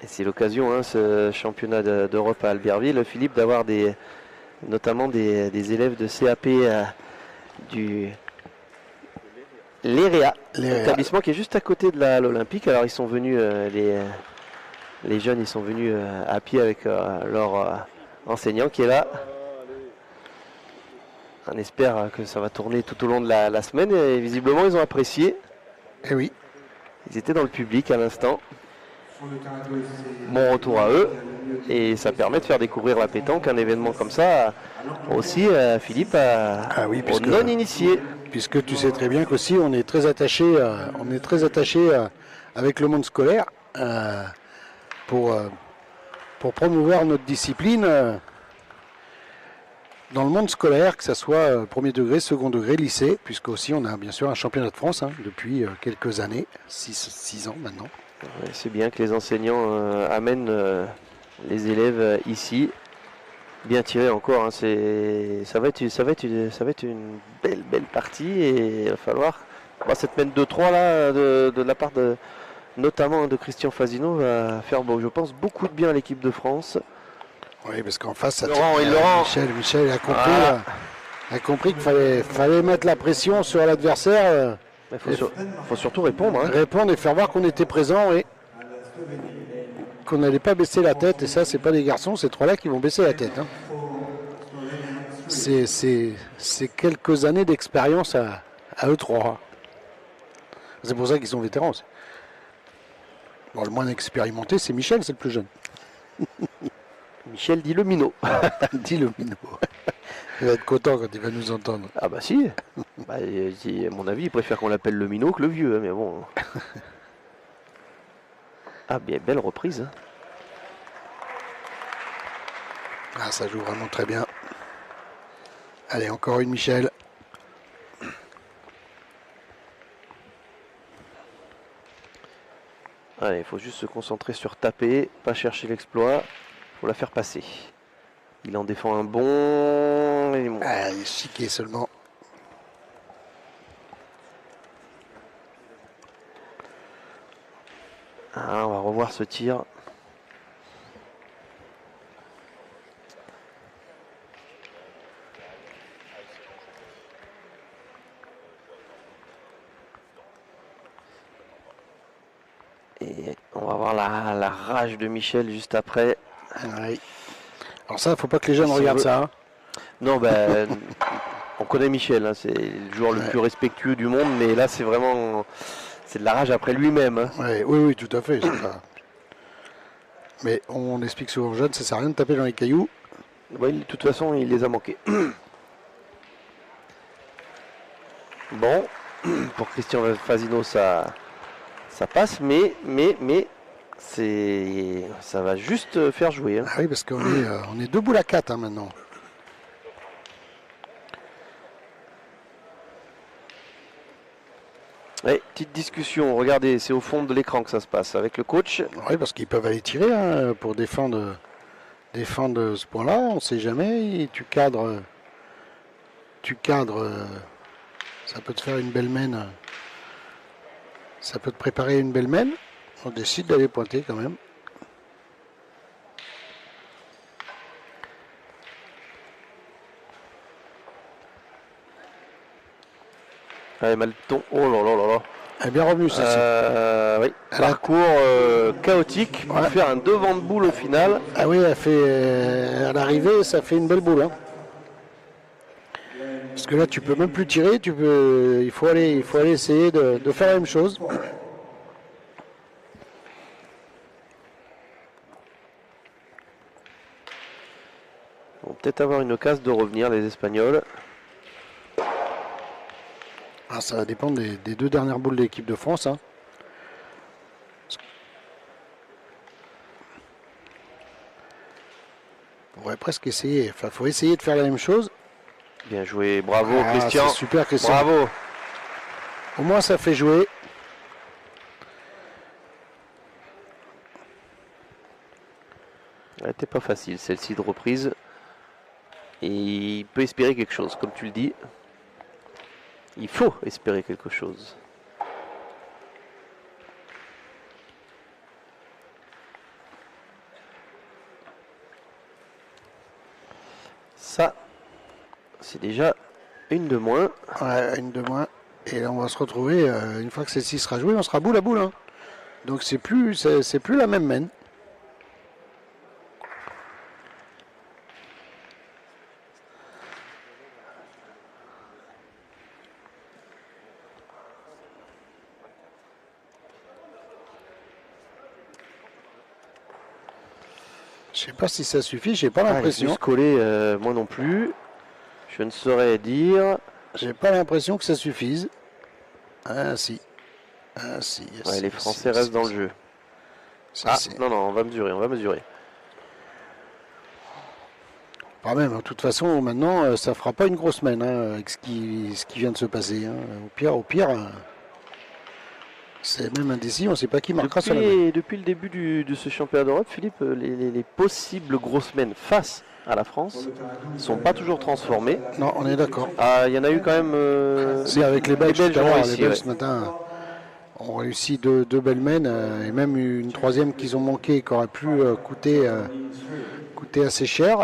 Et c'est l'occasion, hein, ce championnat d'Europe à Albertville, Philippe, d'avoir notamment des élèves de CAP du l'EREA, établissement qui est juste à côté de l'Olympique. Alors ils sont venus, les jeunes, ils sont venus à pied avec leur enseignant qui est là. On espère que ça va tourner tout au long de la semaine et visiblement ils ont apprécié. Et oui. Ils étaient dans le public à l'instant. Bon retour à eux. Et ça permet de faire découvrir la pétanque, un événement comme ça aussi, Philippe, aux non-initiés. Puisque tu sais très bien qu'aussi on est très attaché, avec le monde scolaire pour promouvoir notre discipline dans le monde scolaire, que ce soit premier degré, second degré, lycée, puisque aussi on a bien sûr un championnat de France depuis quelques années, 6 ans maintenant. Ouais, c'est bien que les enseignants amènent les élèves ici. Bien tiré encore, hein. Ça va être une belle partie et il va falloir cette mène 2-3 là de la part notamment de Christian Fasino va faire je pense beaucoup de bien à l'équipe de France. Oui, parce qu'en face, Laurent. Michel a compris qu'il fallait mettre la pression sur l'adversaire. Il faut surtout répondre. Hein. Répondre et faire voir qu'on était présent et qu'on n'allait pas baisser la tête. Et ça, c'est pas des garçons, ces trois-là qui vont baisser la tête. Hein. C'est quelques années d'expérience à eux trois. C'est pour ça qu'ils sont vétérans aussi. Bon, le moins expérimenté, c'est Michel, c'est le plus jeune. Michel dit le minot. Dit le minot. Il va être content quand il va nous entendre. Ah bah si. À mon avis, il préfère qu'on l'appelle le minot que le vieux, hein, mais bon. Ah bien, belle reprise. Hein. Ah, ça joue vraiment très bien. Allez, encore une Michel. Allez, il faut juste se concentrer sur taper, pas chercher l'exploit. Il faut la faire passer. Il en défend un bon. Ah, il est chiqué seulement. Ah, on va revoir ce tir. Et on va voir la rage de Michel juste après. Oui. Alors ça, il ne faut pas que les jeunes regardent ça. Hein. Non, ben, on connaît Michel, hein, c'est le joueur le plus respectueux du monde, mais là c'est vraiment de la rage après lui-même. Hein. Oui, tout à fait. Pas... Mais on explique souvent aux jeunes, ça ne sert à rien de taper dans les cailloux. Oui, de toute façon, il les a manqués. Bon, pour Christian Fasino, ça passe, mais ça va juste faire jouer. Hein. Ah oui, parce qu'on est 2 boules à 4 maintenant. Ouais, petite discussion, regardez, c'est au fond de l'écran que ça se passe avec le coach. Oui, parce qu'ils peuvent aller tirer pour défendre ce point-là, on ne sait jamais. Tu cadres, ça peut te faire une belle mène. Ça peut te préparer une belle mène. On décide d'aller pointer quand même. Allez, Malton, oh là là là là. Elle est bien revenue celle-ci. Oui, parcours chaotique pour faire un devant de boule au final. Ah oui, à l'arrivée, ça fait une belle boule. Hein. Parce que là, tu peux même plus tirer, il faut aller essayer de faire la même chose. Ils vont peut-être avoir une occasion de revenir, les Espagnols. Ah, ça va dépendre des 2 dernières boules de l'équipe de France. Hein. On pourrait presque essayer. Enfin, il faut essayer de faire la même chose. Bien joué, bravo Christian. C'est super Christian. Bravo. Au moins ça fait jouer. Elle n'était pas facile celle-ci de reprise. Et il peut espérer quelque chose, comme tu le dis. Il faut espérer quelque chose. Ça, c'est déjà une de moins. Ouais, une de moins. Et là, on va se retrouver, une fois que celle-ci sera jouée, on sera boule à boule. Hein. Donc c'est plus la même main. Je sais pas si ça suffit, j'ai pas l'impression. Juste collé, moi non plus. Je ne saurais dire. J'ai pas l'impression que ça suffise. Ah si. Ah si. Ouais, les Français restent dans le jeu. Non, on va mesurer. Pas même, de toute façon, maintenant, ça fera pas une grosse semaine hein, avec ce qui vient de se passer. Hein. Au pire, c'est même indécis, on ne sait pas qui marquera sur la main. Depuis le début de ce championnat d'Europe, Philippe, les possibles grosses semaines face à la France ne sont pas toujours transformées. Non, on est d'accord. Il y en a eu quand même. C'est avec les Belges tout à l'heure, les Belges ce matin ont réussi deux belles mains et même une troisième qu'ils ont manqué qui aurait pu coûter assez cher.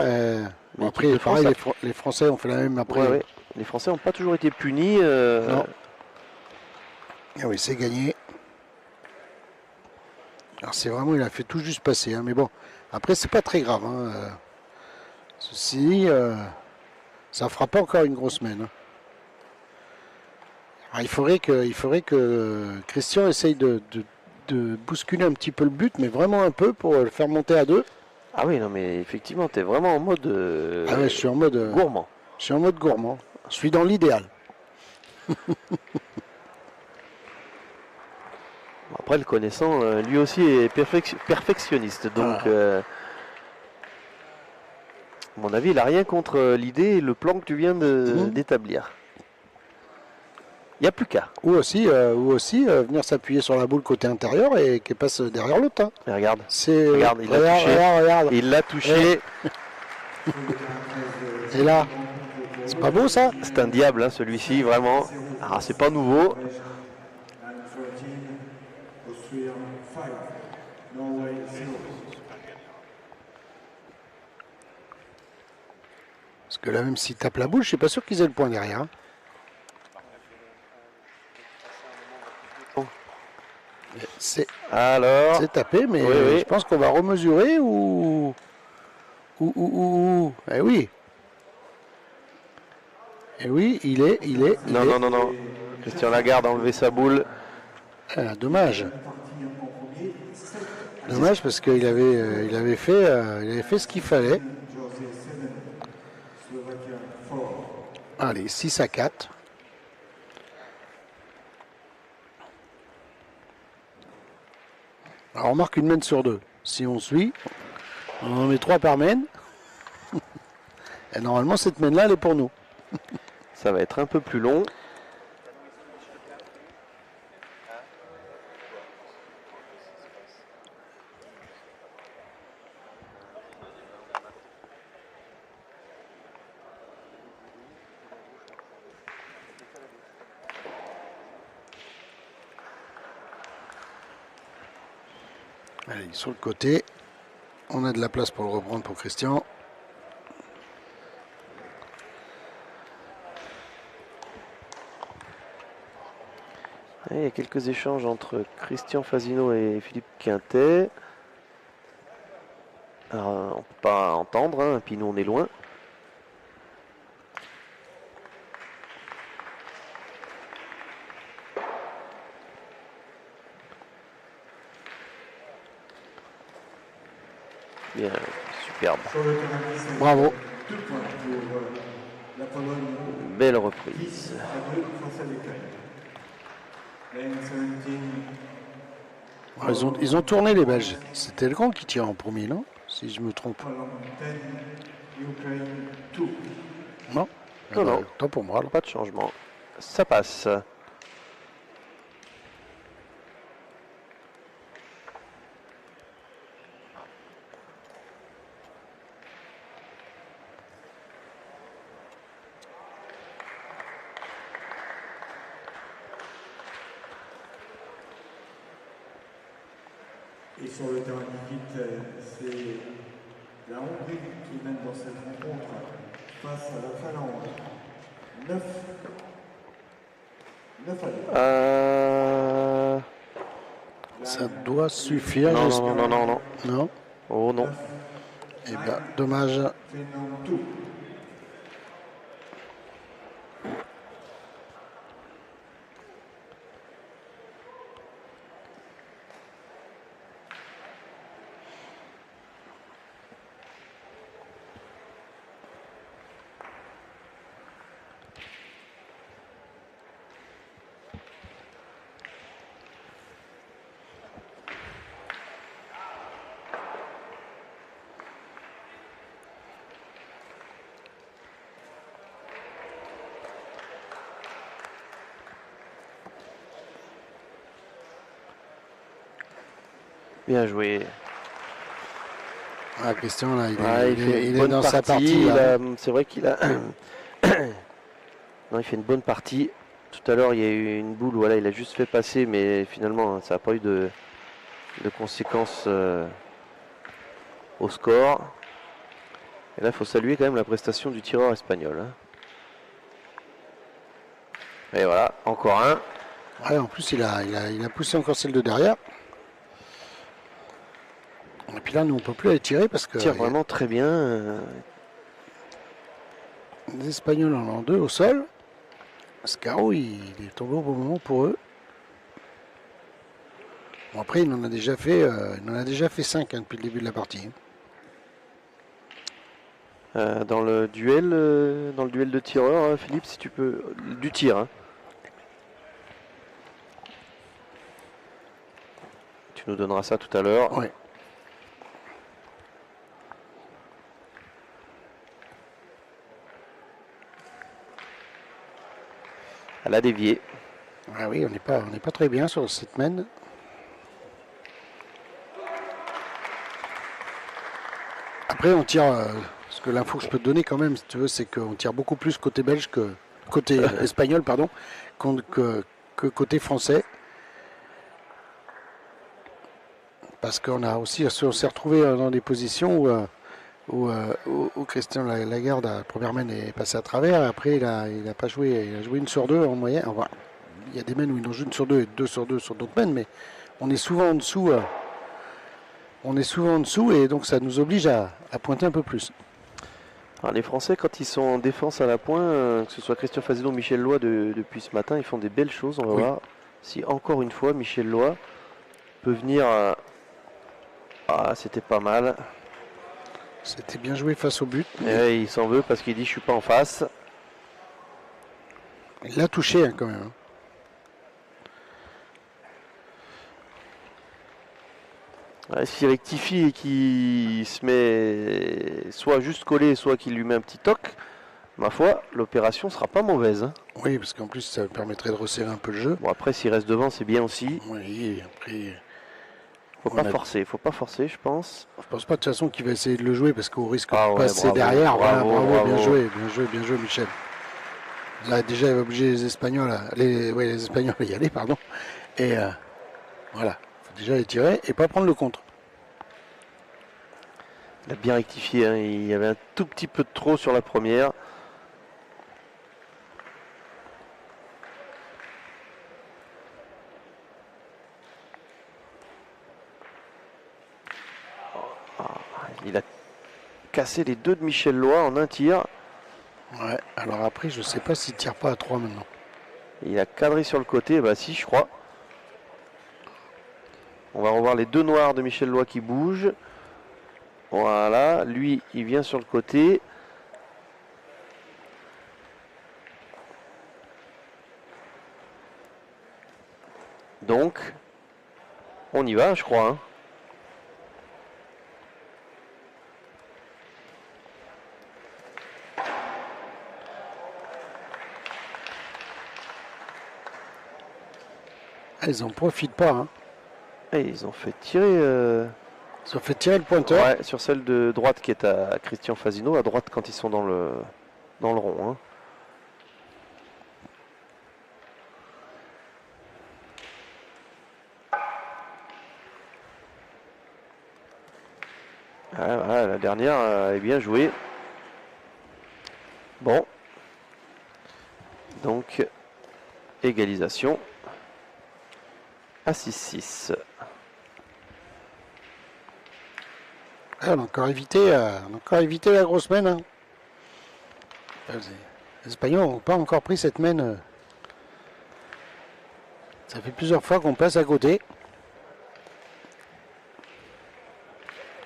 Bon, après, pareil, les Français ont fait la même après. Ouais. Les Français n'ont pas toujours été punis. Non. Et oui, c'est gagné. Alors c'est vraiment, il a fait tout juste passer. Hein, mais bon, après, c'est pas très grave. Hein, ceci dit, ça fera pas encore une grosse semaine. Hein. Alors, il faudrait que Christian essaye de bousculer un petit peu le but, mais vraiment un peu pour le faire monter à 2. Ah oui, non, mais effectivement, tu es vraiment en mode ah ouais, je suis en mode gourmand. Je suis en mode gourmand. Je suis dans l'idéal. Après, le connaissant, lui aussi est perfectionniste. Donc, à mon avis, il n'a rien contre l'idée et le plan que tu viens d'établir. Il n'y a plus qu'à. Ou aussi venir s'appuyer sur la boule côté intérieur et qu'elle passe derrière l'autre. Hein. Regarde, il l'a touché. Regarde. Il l'a touché. Et là, c'est pas beau ça? C'est un diable, hein, celui-ci, vraiment. Alors, c'est pas nouveau. Parce que là, même s'il tape la boule, je suis pas sûr qu'ils aient le point derrière. Hein. C'est tapé, mais oui. je pense qu'on va remesurer ou... Eh oui. Eh oui, il est. Non. Christian Lagarde a enlevé sa boule. Ah, dommage. Dommage parce qu'il avait fait ce qu'il fallait. Allez, 6-4. Alors on marque une main sur 2. Si on suit, on en met 3 par main. Et normalement cette main là elle est pour nous. Ça va être un peu plus long. Allez, sur le côté, on a de la place pour le reprendre pour Christian. Il y a quelques échanges entre Christian Fasino et Philippe Quintet. Alors, on ne peut pas entendre, hein, puis nous on est loin. Bien, superbe. Bravo. Belle reprise. Ils ont tourné les Belges. C'était le grand qui tire en premier, non? Si je me trompe. Non. Non. Tant pour moi. Alors. Pas de changement. Ça passe. Et sur le terrain d'équipe, c'est La Hongrie qui mène dans cette rencontre face à la Finlande. 9 à 2. Ça doit suffire, Non, j'espère. non, non, non, non. Non. Oh non. Eh bien, dommage. Finlande 2. Bien joué. Ah, Christian, là, il Ouais, est dans sa partie. C'est vrai qu'il a. Non, il fait une bonne partie. Tout à l'heure, il y a eu une boule, voilà, il a juste fait passer, mais finalement, ça n'a pas eu de conséquences au score. Et là, il faut saluer quand même la prestation du tireur espagnol. Hein. Et voilà, encore un. Ouais, en plus, il a poussé encore celle de derrière. Et puis là, nous, on ne peut plus aller tirer parce que Tire vraiment très bien. les Espagnols en ont 2 au sol. Scarro, il est tombé au bon moment pour eux. Bon, après, il en a déjà fait 5 depuis le début de la partie. Dans le duel de tireurs, Philippe, si tu peux. Du tir. Hein. Tu nous donneras ça tout à l'heure. Ouais. Elle a dévié. Ah oui, on n'est pas très bien sur cette main. Après, on tire. Parce que l'info que je peux te donner quand même, si tu veux, c'est qu'on tire beaucoup plus côté belge que côté espagnol, pardon, que côté français. Parce qu'on a aussi, on s'est retrouvé dans des positions où Christian Lagarde, la première main est passée à travers. Et après, il a pas joué. Il a joué 1 sur 2 en moyenne. Enfin, il y a des mains où il en joue 1 sur 2 et 2 sur 2 sur d'autres mains, mais on est souvent en dessous. Et donc ça nous oblige à pointer un peu plus. Alors, les Français, quand ils sont en défense à la pointe, que ce soit Christian Fazino ou Michel Loy depuis ce matin, ils font des belles choses. On va voir si encore une fois Michel Loy peut venir. Ah, c'était pas mal. C'était bien joué face au but. Et il s'en veut parce qu'il dit je suis pas en face. Il l'a touché hein, quand même. Ouais, s'il rectifie et qu'il se met soit juste collé, soit qu'il lui met un petit toc, ma foi, l'opération sera pas mauvaise. Hein. Oui, parce qu'en plus ça permettrait de resserrer un peu le jeu. Bon, après, s'il reste devant, c'est bien aussi. Oui, après. Faut pas forcer, je pense. Je pense pas de toute façon qu'il va essayer de le jouer parce qu'on risque Ah de ouais, passer bravo, derrière. bravo, Voilà, bravo. bien joué, Michel. Là déjà il va obliger les Espagnols les Espagnols à y aller, pardon. Et voilà, il faut déjà les tirer et pas prendre le contre. Il a bien rectifié, hein. Il y avait un tout petit peu de trop sur la première. Il a cassé les deux de Michel Loy en un tir. Ouais, alors après je sais pas s'il tire pas à 3 maintenant. Il a cadré sur le côté, bah si je crois. On va revoir les deux noirs de Michel Loy qui bougent. Voilà, lui il vient sur le côté. Donc, on y va je crois. Hein. Ah, ils en profitent pas. Hein. Et ils ont fait tirer. Ils ont fait tirer le pointeur. Ouais, sur celle de droite qui est à Christian Fazino, à droite quand ils sont dans le rond. Hein. Ah, voilà, la dernière est bien jouée. Bon. Donc, égalisation à 6-6. Ah, on a encore évité la grosse mène. Hein. Les Espagnols n'ont pas encore pris cette mène. Ça fait plusieurs fois qu'on passe à côté.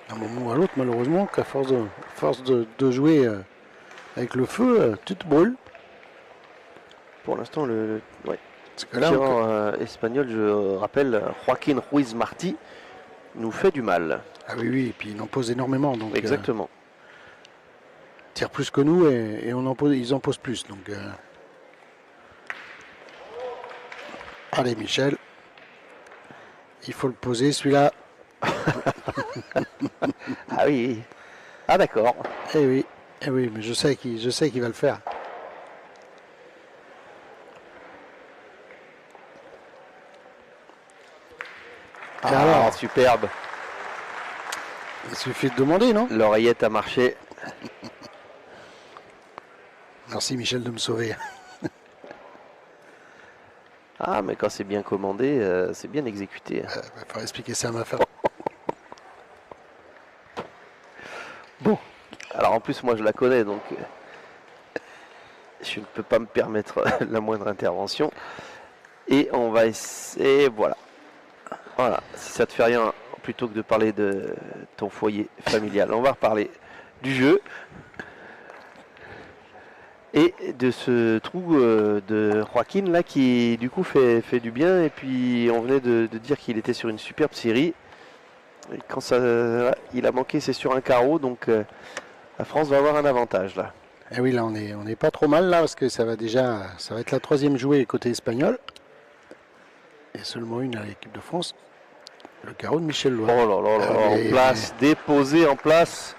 À un moment ou à l'autre, malheureusement, qu'à force de jouer avec le feu, tu te brûles. Pour l'instant, ouais. Parce que là, tireur espagnol, je rappelle, Joaquín Ruiz Martí, nous fait du mal. Ah oui, oui, et puis il en pose énormément. Donc, Exactement. tire plus que nous et ils en posent plus. Donc, allez, Michel. Il faut le poser, celui-là. Ah oui. Ah d'accord. Eh oui, mais je sais qu'il va le faire. Ah, alors, superbe. il suffit de demander, non? L'oreillette a marché. Merci Michel de me sauver. Ah, mais quand c'est bien commandé, c'est bien exécuté. Il faudra expliquer ça à ma femme. Bon. Alors en plus, moi je la connais, donc je ne peux pas me permettre la moindre intervention. Et on va essayer, voilà. Voilà, si ça te fait rien, plutôt que de parler de ton foyer familial, on va reparler du jeu et de ce trou de Joaquin là qui du coup fait du bien. Et puis on venait de dire qu'il était sur une superbe série. Et quand il a manqué, c'est sur un carreau, donc la France va avoir un avantage là. Et oui, là on est pas trop mal là parce que ça va être la troisième jouée côté espagnol. Et seulement une à l'équipe de France. Le carreau de Michel Loire. Oh là là là, Ah, en place, déposé en place.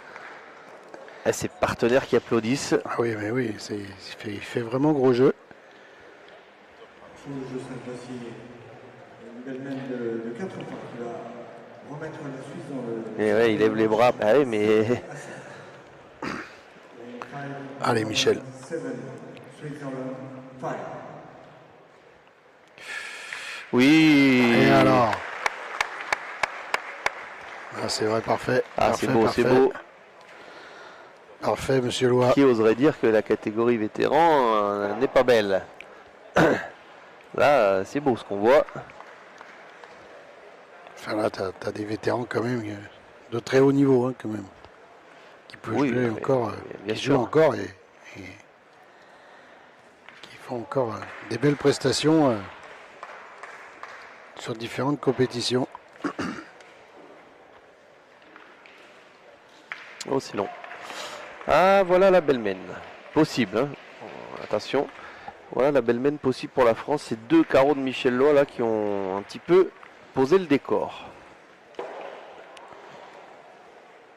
Et ses partenaires qui applaudissent. Ah oui, mais oui, il fait vraiment gros jeu. Sur le jeu cette fois-ci, une belle mène de 4 points qui va remettre la Suisse dans le... Et ouais, il lève les bras. Ah oui, mais Allez, Michel. 7, Switzerland, 5. oui. Et alors ah, c'est vrai, parfait. Ah, Parfait, c'est beau, parfait. c'est beau. Parfait, monsieur Loire. Qui oserait dire que la catégorie vétéran n'est pas belle? Là, c'est beau ce qu'on voit. Enfin, là, t'as des vétérans quand même de très haut niveau, hein, quand même. Qui peuvent Oui, jouer mais encore, bien qui sûr. jouent encore et qui font encore des belles prestations sur différentes compétitions. Oh, c'est long. Ah, voilà la belle mène. Possible, hein. Attention. Voilà la belle mène possible pour la France. C'est deux carreaux de Michel Lois là qui ont un petit peu posé le décor.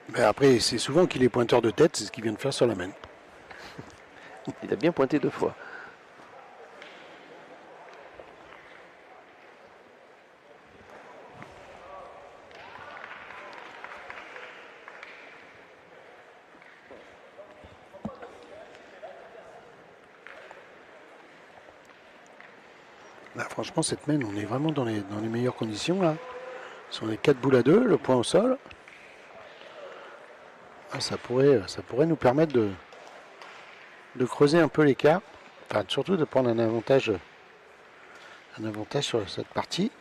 Mais après, c'est souvent qu'il est pointeur de tête, c'est ce qu'il vient de faire sur la mène. Il a bien pointé 2 fois. Là, franchement, cette mène, on est vraiment dans les meilleures conditions. Là. Sur les 4 boules à 2, le point au sol. Ah, ça pourrait nous permettre de creuser un peu l'écart. Enfin, surtout de prendre un avantage sur cette partie.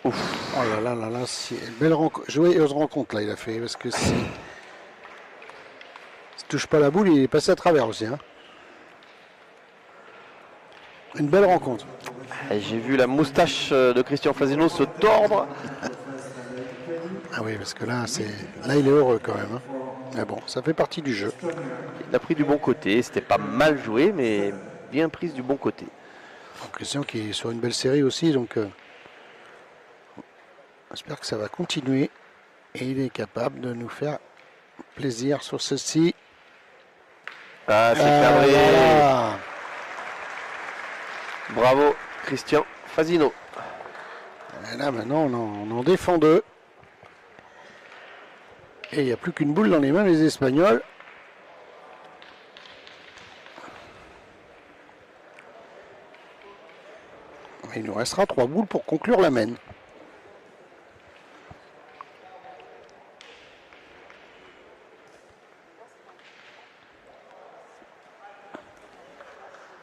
Ouf. Oh là là là là, c'est une belle joueuse rencontre là, il a fait. Parce que s'il touche pas la boule, il est passé à travers aussi. Hein. Une belle rencontre. J'ai vu la moustache de Christian Fasino se tordre. Ah oui, parce que là, il est heureux quand même. Hein. Mais bon, ça fait partie du jeu. Il a pris du bon côté. C'était pas mal joué, mais bien prise du bon côté. Donc, Christian qui est sur une belle série aussi, donc j'espère que ça va continuer. Et il est capable de nous faire plaisir sur ceci. Ah, c'est cadré. Voilà. Bravo, Christian Fasino. Et là, maintenant, on en défend deux. Et il n'y a plus qu'une boule dans les mains des Espagnols. Il nous restera 3 boules pour conclure la main.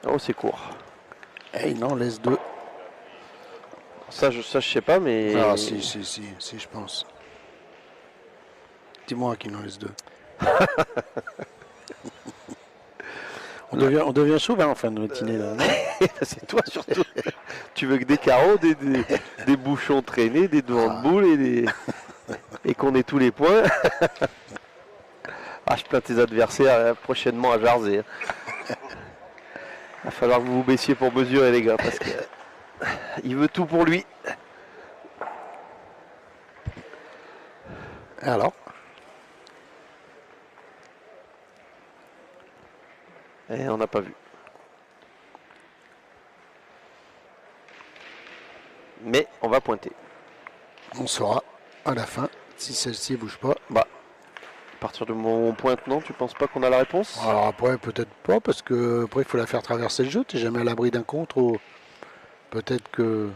Oh, c'est court. Et il en laisse 2. Ça, je sais pas, mais... Ah, si, je pense. Dis-moi qu'il en laisse 2. On devient chauvin en fin de matinée, là. C'est toi, surtout. Tu veux que des carreaux, des bouchons traînés, des devants de boule et qu'on ait tous les points. Ah, je plains tes adversaires prochainement à Jarzé. Il va falloir que vous vous baissiez pour mesurer, les gars, parce que il veut tout pour lui. Alors, et on n'a pas vu. Mais on va pointer. on saura à la fin si celle-ci ne bouge pas. Bah, à partir du moment où on pointe, non, tu penses pas qu'on a la réponse? Alors après, peut-être pas, parce que après il faut la faire traverser le jeu. Tu n'es jamais à l'abri d'un contre. Ou peut-être que.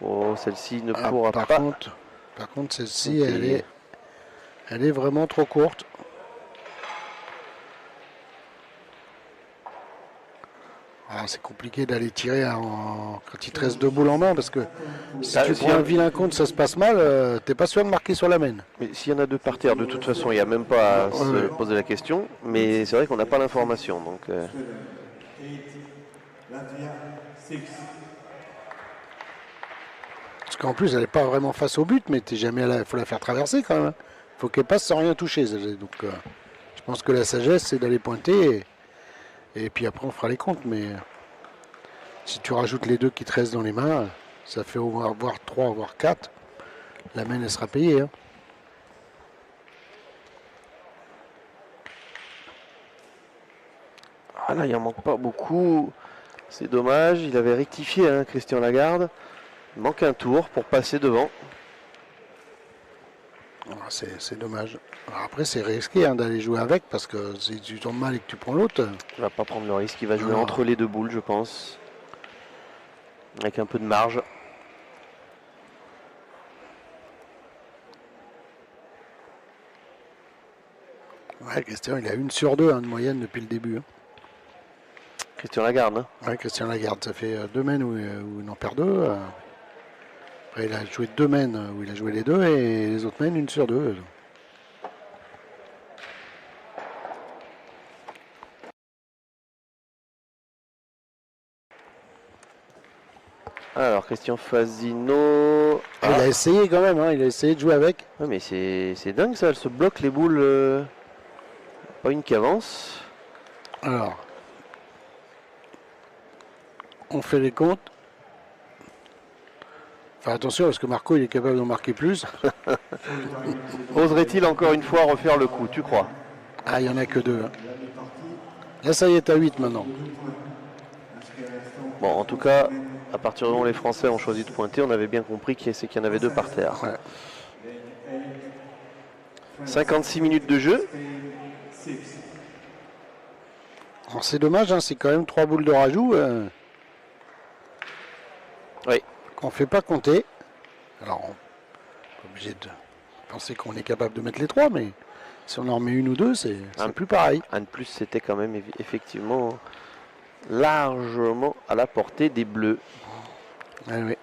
Oh, celle-ci ne pourra par pas. Contre, celle-ci, elle est vraiment trop courte. Alors, c'est compliqué d'aller tirer quand il te reste 2 boules en main, parce que si tu prends un vilain compte, ça se passe mal, t'es pas sûr de marquer sur la main. Mais s'il y en a 2 par terre, de toute façon, il n'y a même pas à se poser la question. Mais c'est vrai qu'on n'a pas l'information. Donc, Parce qu'en plus, elle n'est pas vraiment face au but, mais t'es jamais il faut la faire traverser quand même. Il faut qu'elle passe sans rien toucher. Donc, je pense que la sagesse, c'est d'aller pointer. Et puis après, on fera les comptes. Mais si tu rajoutes les 2 qui te restent dans les mains, ça fait voire 3, voire 4. La main, elle sera payée. Hein. ah là, il n'en manque pas beaucoup. C'est dommage. Il avait rectifié, hein, Christian Lagarde. Il manque un tour pour passer devant. C'est dommage. Alors après, c'est risqué hein, d'aller jouer avec, parce que si tu tombes mal et que tu prends l'autre... Il va pas prendre le risque. Il va jouer entre les 2 boules, je pense. Avec un peu de marge. Ouais, Christian, il a 1 sur 2 hein, de moyenne depuis le début. Hein. Christian Lagarde. Hein. Ouais, Christian Lagarde, ça fait 2 mains où il en perd 2. Après, il a joué 2 mains où il a joué les 2 et les autres mains 1 sur 2. Alors, Christian Fazino. Il a essayé quand même, hein, il a essayé de jouer avec. Ouais, mais c'est dingue ça, elle se bloque les boules. Pas une qui avance. Alors, on fait les comptes. Enfin, attention, parce que Marco, il est capable d'en marquer plus. Oserait-il encore une fois refaire le coup, tu crois? Ah, il n'y en a que 2. Hein. Là, ça y est, à 8 maintenant. Bon, en tout cas, à partir du moment où les Français ont choisi de pointer, on avait bien compris qu'il y en avait 2 par terre. Ouais. 56 minutes de jeu. Alors, c'est dommage, hein, c'est quand même 3 boules de rajout. Oui. Qu'on ne fait pas compter. Alors, on est obligé de penser qu'on est capable de mettre les 3, mais si on en remet 1 ou 2, c'est plus pareil. Un de plus, c'était quand même effectivement largement à la portée des Bleus. Ah, oui.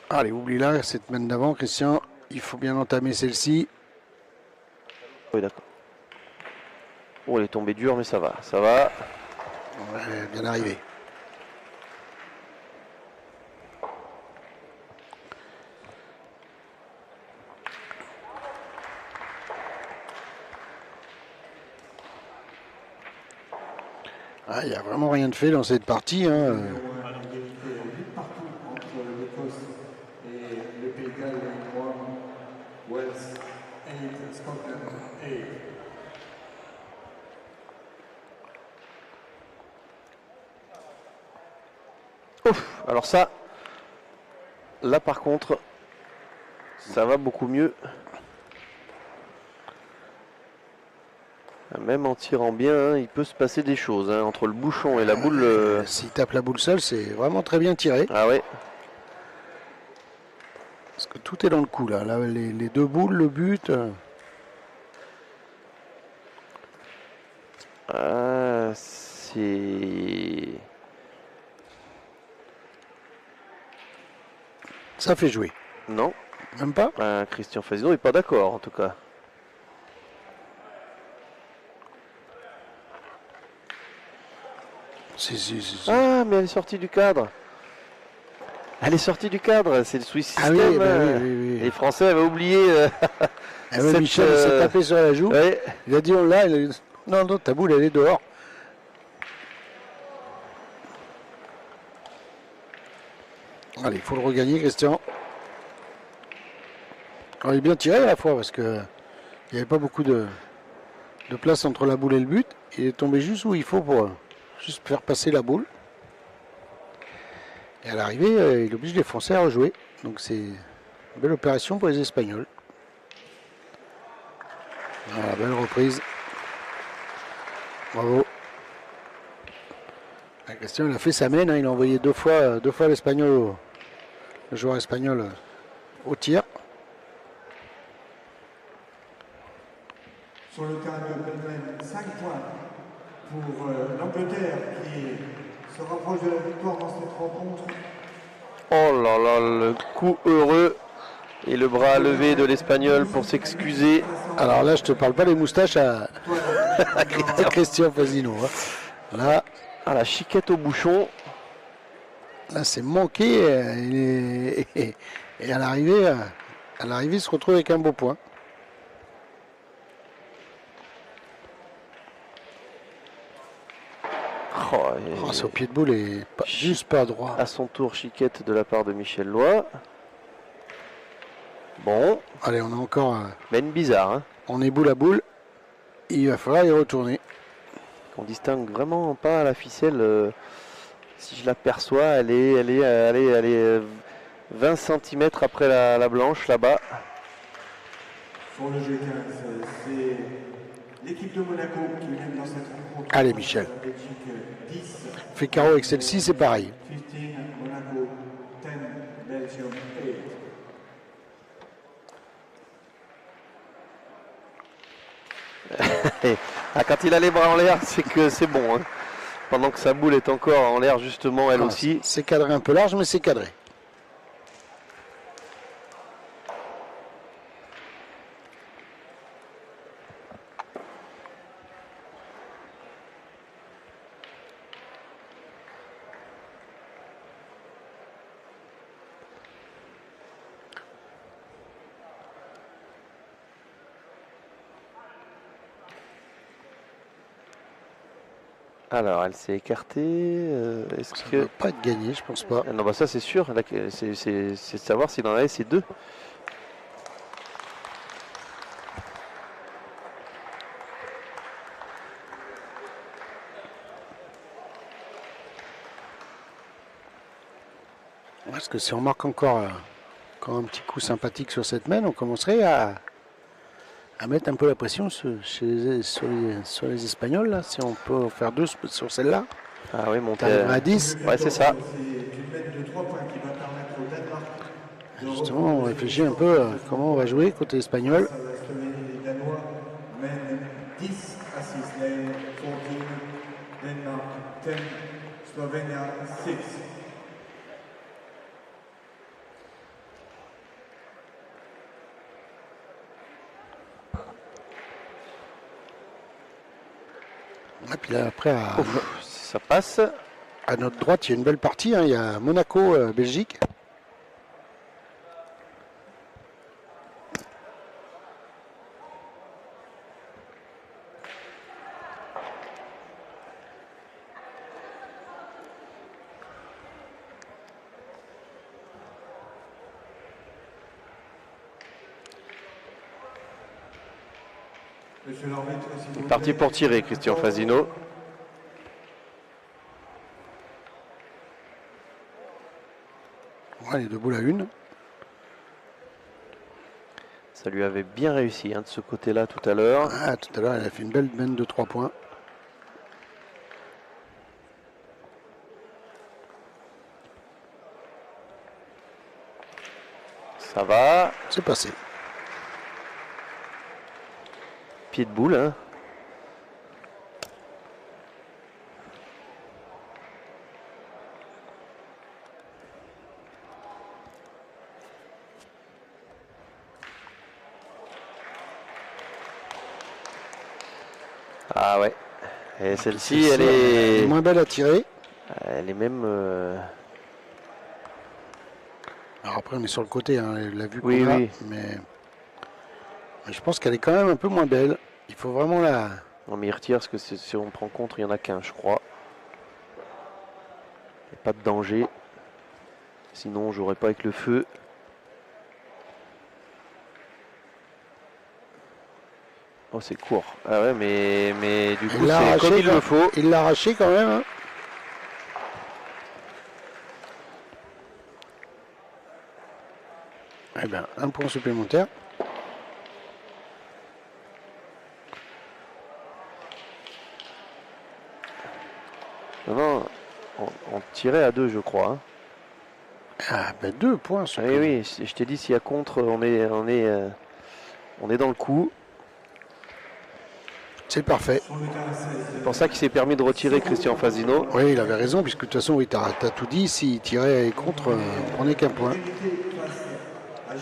Allez, oublie là, cette semaine d'avant, Christian, il faut bien entamer celle-ci. Oui, d'accord. Oh, elle est tombée dure, mais ça va, ça va. Ouais, bien arrivé. Ah, il n'y a vraiment rien de fait dans cette partie. Hein. Ouf, alors ça, là par contre, Ça va beaucoup mieux. Même en tirant bien, hein, il peut se passer des choses. Hein, entre le bouchon et la boule. S'il tape la boule seule, c'est vraiment très bien tiré. Ah ouais. Parce que tout est dans le coup là. Là les deux boules, le but. Ah, c'est... Ça fait jouer. Non. Même pas? Ah, Christian Fazino n'est pas d'accord en tout cas. Si. Ah, mais elle est sortie du cadre. Elle est sortie du cadre, c'est le Swiss Ah System. oui, bah oui. Les Français avaient oublié. Ah ouais, Michel s'est tapé sur la joue. Ouais. Il a dit on l'a. Non, ta boule elle est dehors. Allez, il faut le regagner, Christian. Alors, il est bien tiré à la fois parce que il n'y avait pas beaucoup de place entre la boule et le but. Il est tombé juste où il faut pour juste faire passer la boule. Et à l'arrivée, il oblige les Français à rejouer. Donc c'est une belle opération pour les Espagnols. Voilà, belle reprise. Bravo. La Christian, il a fait sa mène. Hein. Il a envoyé deux fois l'Espagnol, le joueur espagnol au tir. Sur le terrain de Belmen, 5 points pour l'Angleterre qui se rapproche de la victoire dans cette rencontre. Oh là là, le coup heureux. Et le bras levé de l'Espagnol pour s'excuser. Alors là, je te parle pas des moustaches à Christian Fazino. Hein. Là, ah, la chiquette au bouchon. Là, c'est manqué. Et à l'arrivée, il se retrouve avec un beau point. C'est au pied de boule et juste pas droit. À son tour, chiquette de la part de Michel Loy. Bon. Allez, on a encore. Ben bizarre. Hein. On est boule à boule. Il va falloir y retourner. On distingue vraiment pas à la ficelle. Si je l'aperçois, elle est 20 cm après la blanche là-bas. Sur le G15, c'est l'équipe de Monaco qui mène dans cette rencontre. Allez, Michel. Fait carreau avec celle-ci, c'est pareil. 15 Monaco, 10 Belgium, 8. Ah, quand il a les bras en l'air, c'est que c'est bon. Hein. Pendant que sa boule est encore en l'air, justement, elle aussi. C'est cadré un peu large, mais c'est cadré. Alors, elle s'est écartée. Est-ce Ça que... ne va pas être gagné, je pense pas. Ah non, bah ça c'est sûr. Là, c'est de savoir s'il en avait ces deux. Parce que si on marque encore un petit coup sympathique sur cette main, on commencerait à mettre un peu la pression sur les Espagnols. Là. Si on peut en faire deux sur celle-là, Ah oui, monter à 10. Ouais, c'est ça. Justement, on réfléchit un peu à comment on va jouer côté espagnol. Les Danois mènent 10 à 6, 14, Danemark 10, Slovenia 6. Et puis là, après, Ça passe. à notre droite, il y a une belle partie. Hein. Il y a Monaco, Belgique. Parti pour tirer, Christian Fazino. Ouais, les deux boules à une. Ça lui avait bien réussi hein, de ce côté-là tout à l'heure. Ah, tout à l'heure, elle a fait une belle mène de 3 points. Ça va. C'est passé. Pied de boule. Hein. Ah ouais. Et celle-ci, elle est moins belle à tirer. Elle est même. Alors après, on est sur le côté, hein, la vue qu'on Oui, a, oui. mais je pense qu'elle est quand même un peu moins belle. Il faut vraiment la. Non, mais il retire parce que si on prend contre, il y en a qu'un, je crois. Il n'y a pas de danger. Sinon, je n'aurais pas avec le feu. Oh, c'est court. Ah ouais, mais du coup, c'est comme il le faut. Il l'a arraché quand même. Hein. Eh bien, un point supplémentaire. Non, on tirait à 2, je crois. Hein. Ah, ben 2 points supplémentaires. Oui, oui, je t'ai dit, s'il y a contre, on est dans le coup. C'est parfait. C'est pour ça qu'il s'est permis de retirer Christian Fasino. Oui, il avait raison, puisque de toute façon, oui, tu as tout dit. S'il tirait contre, on prenait qu'un point.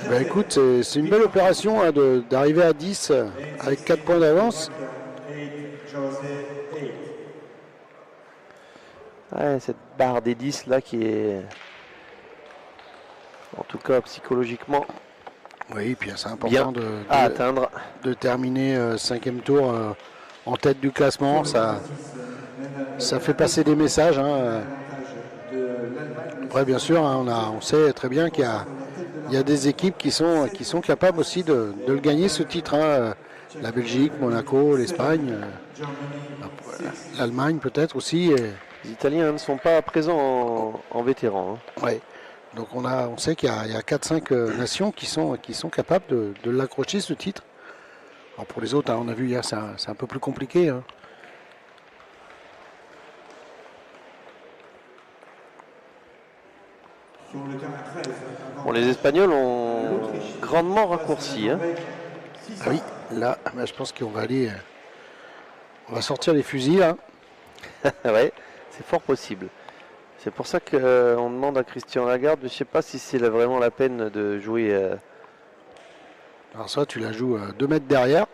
Ben écoute, c'est une belle opération hein, d'arriver à 10 avec 4 points d'avance. Ouais, cette barre des 10 là qui est, en tout cas psychologiquement, oui, puis c'est important à atteindre. De terminer 5e tour en tête du classement. Ça fait passer des messages. Hein. Après, bien sûr, hein, on sait très bien qu'il y a des équipes qui sont capables aussi de le gagner, ce titre. Hein. La Belgique, Monaco, l'Espagne, l'Allemagne peut-être aussi. Les Italiens ne sont pas présents en vétérans. Hein. Ouais. Donc on sait qu'il y a 4-5 nations qui sont capables de l'accrocher, ce titre. Alors pour les autres, hein, on a vu hier, c'est un peu plus compliqué. Hein. Bon, les Espagnols ont grandement raccourci. Hein. Ah oui, là, bah, je pense qu'on va aller... on va sortir les fusils, là. Ouais, c'est fort possible. C'est pour ça qu'on demande à Christian Lagarde, je ne sais pas si c'est vraiment la peine de jouer... Alors ça, tu la joues 2 mètres derrière.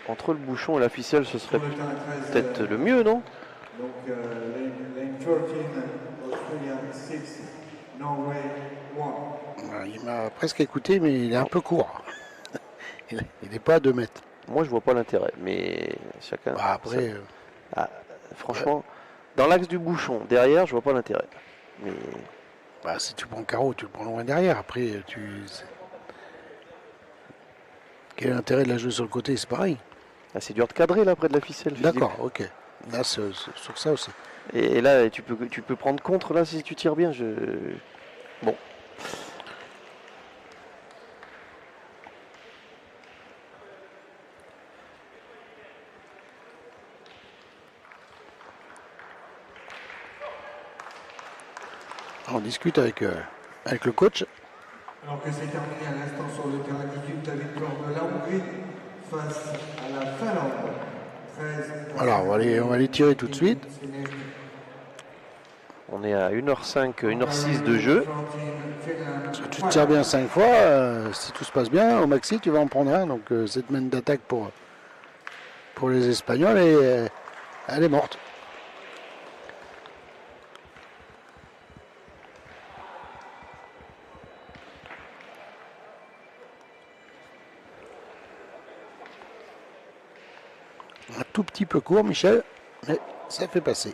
Entre le bouchon et la ficelle, ce serait peut-être le mieux, non? Donc, lane 13, Australia 6, Norway 1. Il m'a presque écouté, mais il est un peu court. Il n'est pas à 2 mètres. Moi, je vois pas l'intérêt, mais chacun... Bah, après... franchement, dans l'axe du bouchon, derrière, je vois pas l'intérêt. Mais... Bah, si tu prends le carreau, tu le prends loin derrière. Après, quel est l'intérêt de la jouer sur le côté? C'est pareil. Ah, c'est dur de cadrer, là, près de la ficelle. D'accord, ok. Là, sur ça aussi. Et là, tu peux prendre contre, là, si tu tires bien. Bon. On discute avec le coach. Alors que c'est terminé à l'instant sur le terrain 18, la victoire de la Hongrie face à la Finlande. 13. Alors, on va les tirer tout de suite. On est à 1h05, 1h06 de jeu. Si tu te tires bien 5 fois, si tout se passe bien, au maxi, tu vas en prendre un. Donc, cette main d'attaque pour les Espagnols, elle est morte. Un tout petit peu court, Michel, mais ça fait passer.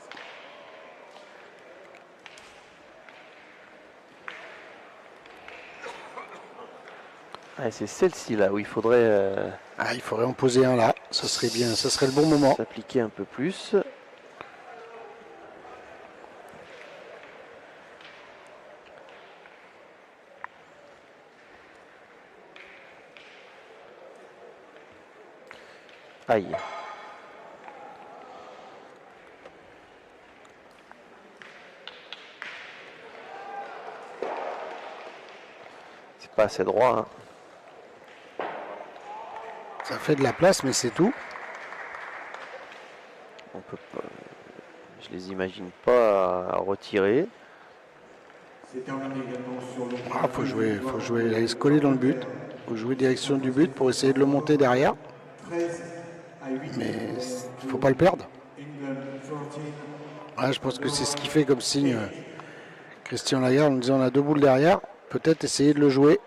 Ah, c'est celle-ci là où il faudrait... il faudrait en poser un là, ça serait bien, ça serait le bon moment. S'appliquer un peu plus. Aïe. C'est pas assez droit. Hein. Ça fait de la place, mais c'est tout. On peut pas, je les imagine pas à retirer. Ah, faut jouer, aller se coller dans le but. Faut jouer direction du but pour essayer de le monter derrière. Mais il faut pas le perdre. Ouais, je pense que c'est ce qui fait comme signe Christian Lagarde en disant on a 2 boules derrière. Peut-être essayer de le jouer.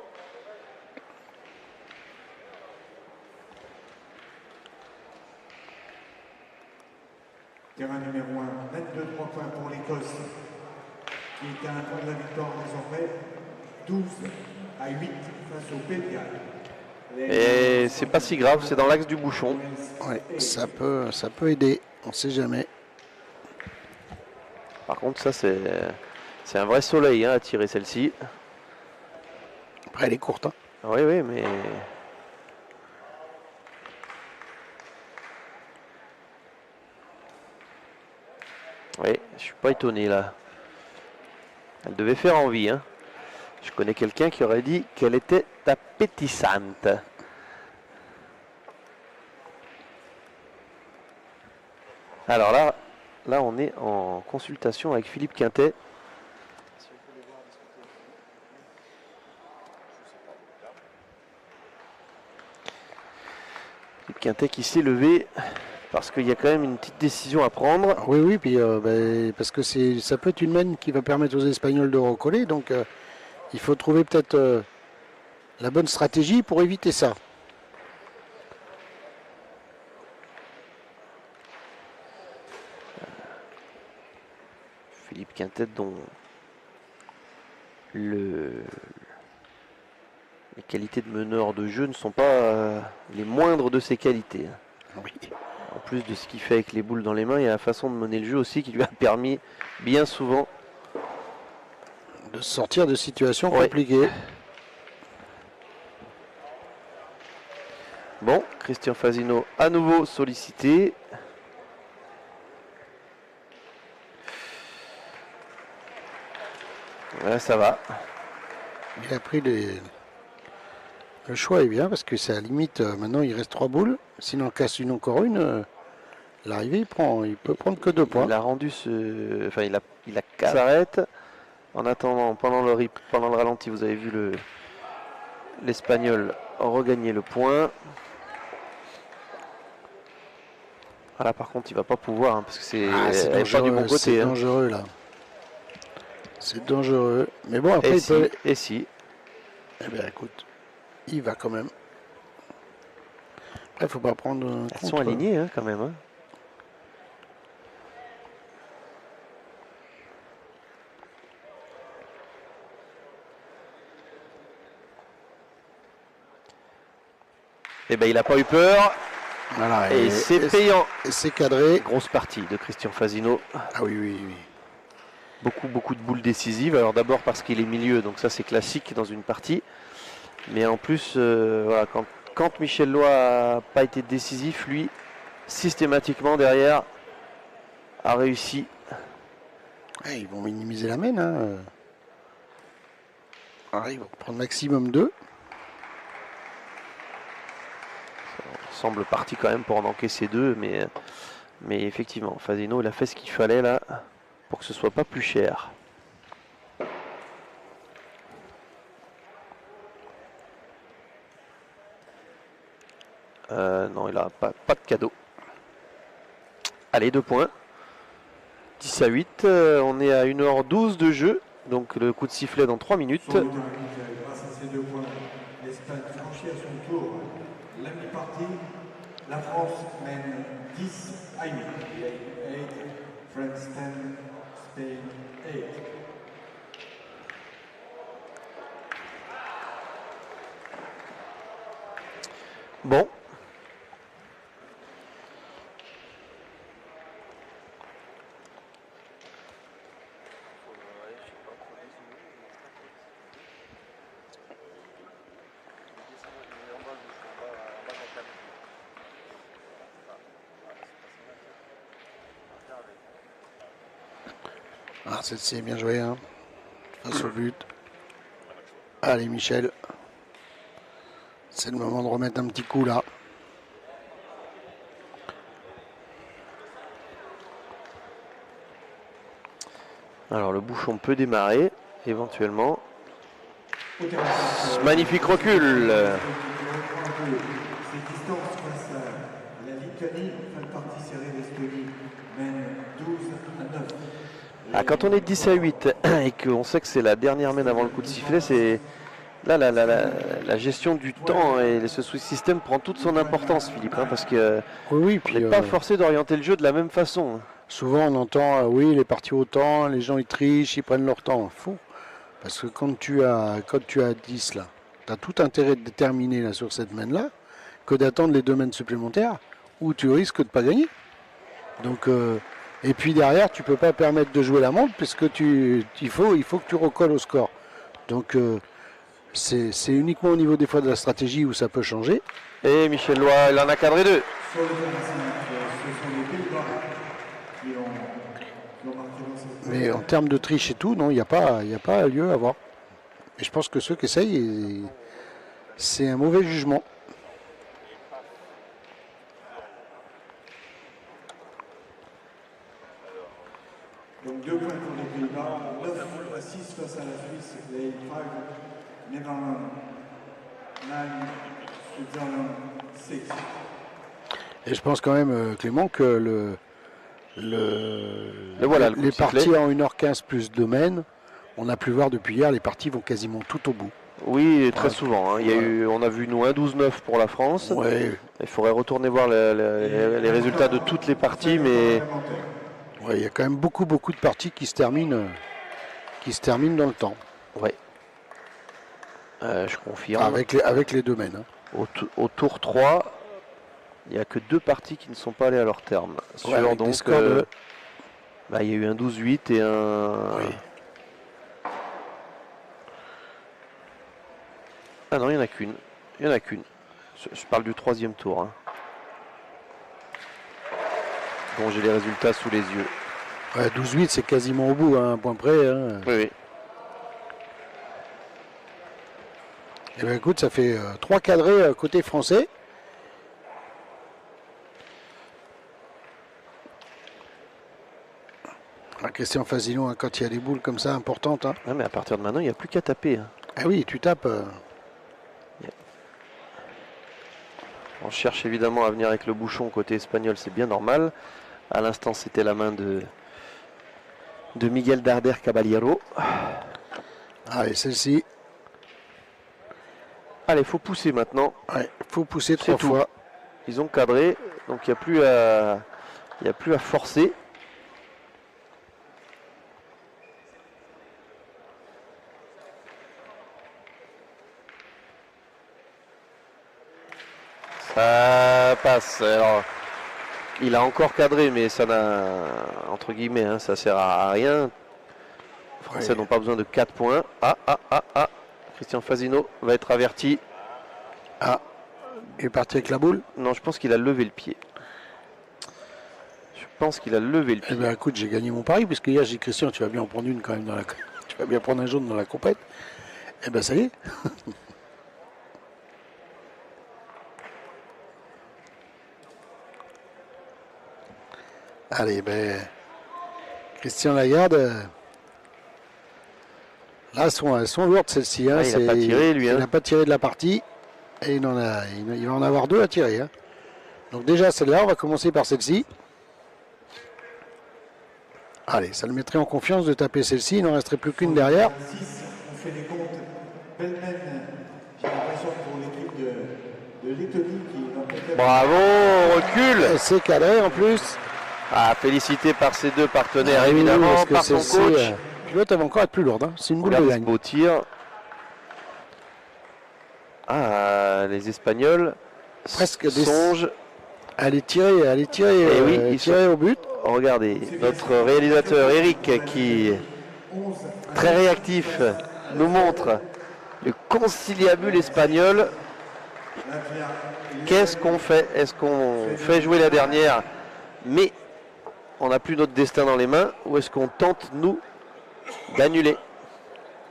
Terrain numéro 1, 22-3 points pour l'Écosse, qui est à un point de la victoire désormais, 12-8 face au Pays de Galles. Et c'est pas si grave, c'est dans l'axe du bouchon. Ouais, ça peut aider, on sait jamais. Par contre, ça c'est un vrai soleil hein, à tirer celle-ci. Après, elle est courte. Hein. Oui, oui, mais... Oui, je suis pas étonné là. Elle devait faire envie. Hein. Je connais quelqu'un qui aurait dit qu'elle était appétissante. Alors là, on est en consultation avec Philippe Quintet. Philippe Quintet qui s'est levé parce qu'il y a quand même une petite décision à prendre. Oui, oui, puis parce que ça peut être une main qui va permettre aux Espagnols de recoller, donc il faut trouver peut-être la bonne stratégie pour éviter ça. Philippe Quintet dont les qualités de meneur de jeu ne sont pas les moindres de ses qualités. Oui. En plus de ce qu'il fait avec les boules dans les mains, il y a la façon de mener le jeu aussi qui lui a permis bien souvent de sortir de situations compliquées. Bon, Christian Fasino à nouveau sollicité. Ouais, ça va. Il a pris le choix est bien parce que c'est à la limite, maintenant il reste 3 boules. S'il en casse encore une, l'arrivée il peut prendre que 2 points. Il a rendu enfin il a s'arrête. En attendant, pendant le ralenti, vous avez vu l'Espagnol regagner le point. Voilà, par contre, il va pas pouvoir hein, parce que c'est pas du bon côté. C'est dangereux là. C'est dangereux. Mais bon, après, Et si. Eh bien, écoute, il va quand même. Il faut pas prendre. Elles sont alignées hein, quand même. Hein. Eh ben, il n'a pas eu peur. Voilà, et c'est payant. Et c'est cadré. Grosse partie de Christian Fasino. Ah oui, oui, oui. Beaucoup de boules décisives. Alors d'abord parce qu'il est milieu, donc ça c'est classique dans une partie. Mais en plus, voilà, quand Michel Loy n'a pas été décisif, lui, systématiquement derrière, a réussi. Ouais, ils vont minimiser la main. Hein. Alors, ils vont prendre maximum 2. Ça semble parti quand même pour en encaisser 2, mais effectivement, Fasino il a fait ce qu'il fallait là pour que ce soit pas plus cher. Non, il n'a pas de cadeau. Allez, 2 points. 10-8, on est à 1h12 de jeu, donc le coup de sifflet dans 3 minutes. Grâce à ces 2 points, l'Espagne franchit à son tour la mi-partie. La France mène 10-8. 8, France 10, Spain 8. Bon. Ah, c'est bien joué, hein. Face au but. Allez, Michel. C'est le moment de remettre un petit coup là. Alors le bouchon peut démarrer éventuellement. Magnifique recul. Ces distances face à la Lituanie, fin de partie serrée d'Estonie, mène 12 à 9. Ah, quand on est 10 à 8 et qu'on sait que c'est la dernière mène avant le coup de sifflet, c'est là la gestion du temps et ce système prend toute son importance, Philippe, hein, parce que Oui, on puis n'est pas forcé d'orienter le jeu de la même façon. souvent on entend oui, il est parti au temps, les gens ils trichent, ils prennent leur temps. Faux. Parce que quand tu as 10 là, tu as tout intérêt de déterminer là, sur cette main là que d'attendre les 2 mains supplémentaires où tu risques de ne pas gagner. Donc, et puis derrière, tu ne peux pas permettre de jouer la montre puisque il faut que tu recolles au score. Donc c'est uniquement au niveau des fois de la stratégie où ça peut changer. Et Michel Loy, il en a cadré 2. Sur le terrain, ce sont les Pays-Bas qui ont marqué dans cette Mais en termes de triche et tout, non, il n'y a pas lieu à voir. Et je pense que ceux qui essayent, c'est un mauvais jugement. Donc 2 points pour les Pays-Bas, 9 à 6 face à la Suisse, les 5, Netherlands 9, Switzerland 6. Et je pense quand même, Clément, que voilà, le coup les de sifflet. parties en 1h15 plus 2 mènes, on a pu voir depuis hier, les parties vont quasiment tout au bout. Oui, très Ouais. souvent. Hein. On a vu nous un 12-9 pour la France. Ouais, Il faudrait retourner voir les résultats de toutes les parties, mais ouais, il y a quand même beaucoup de parties qui se terminent dans le temps. ouais. Je confirme. Avec les 2 mènes. Hein. Au tour 3, il n'y a que 2 parties qui ne sont pas allées à leur terme. Ouais, avec des Donc, scores de- il y a eu un 12-8 et un... Oui. Ah non, il n'y en a qu'une. Il n'y en a qu'une. Je parle du 3e tour. Hein. Bon, j'ai les résultats sous les yeux. Ouais, 12-8, c'est quasiment au bout, hein, un point près. Hein. Oui, oui. Eh bien, écoute, ça fait 3 cadrés côté français. Christian Fasino, hein, quand il y a des boules comme ça importantes. Hein. Ah, mais à partir de maintenant, il n'y a plus qu'à taper. Hein. Ah oui, tu tapes. On cherche évidemment à venir avec le bouchon côté espagnol, c'est bien normal. À l'instant, c'était la main de Miguel Darder Caballero. Allez, celle-ci. Allez, faut pousser maintenant. Ouais, faut pousser C'est 3 tout. fois. Ils ont cadré, donc il n'y a plus à forcer. Ça passe. Alors, il a encore cadré, mais ça n'a, entre guillemets, hein, ça sert à rien. Les Français Ouais. n'ont pas besoin de 4 points. Ah. Christian Fasino va être averti. Ah, il est parti avec la boule. Non, je pense qu'il a levé le pied. Je pense qu'il a levé le Eh pied. bien, écoute, j'ai gagné mon pari, puisque hier, j'ai dit, Christian, tu vas bien en prendre une quand même tu vas bien prendre un jaune dans la compète. Eh bien, ça y est. Allez, ben, Christian Lagarde, là, elles sont lourdes celles-ci. Hein, Ah, il n'a pas tiré, lui. Il Hein. n'a pas tiré de la partie, et il va en avoir 2 à tirer. Hein. Donc déjà, celle-là, on va commencer par celle-ci. Allez, ça le mettrait en confiance de taper celle-ci, il n'en resterait plus qu'une derrière. 6, on fait les comptes. Belle mène, j'ai l'impression pour l'équipe de Lettonie qui va peut-être... Bravo, recul. Et c'est cadré en plus. Ah, félicité par ses 2 partenaires, Ah oui, évidemment, parce que par son celle-ci, coach. puis l'autre, elle va encore être plus lourde. Hein. C'est une boule de Regardez ce gagne. beau tir. Ah, les Espagnols Presque des- songent. Elle est tirée, Eh oui, ils tirée au but. Regardez, notre réalisateur Eric, qui est très réactif, nous montre le conciliabule espagnol. Qu'est-ce qu'on fait? Est-ce qu'on fait jouer la dernière, mais on n'a plus notre destin dans les mains, ou est-ce qu'on tente, nous, d'annuler.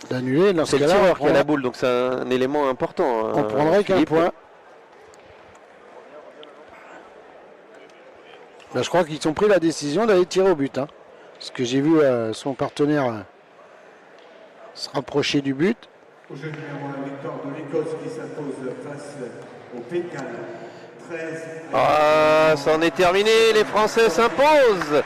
D'annuler, dans ce C'est le cas-là, tireur qui a la boule, donc c'est un élément important. on prendrait qu'un Philippe. point. Ben, je crois qu'ils ont pris la décision d'aller tirer au but. Hein. Parce que j'ai vu son partenaire se rapprocher du but. Prochaine numéro 1, Victor de l'Écosse qui s'impose face au Pays de Galles. 13. Ah, c'en est terminé, les Français s'imposent. Wales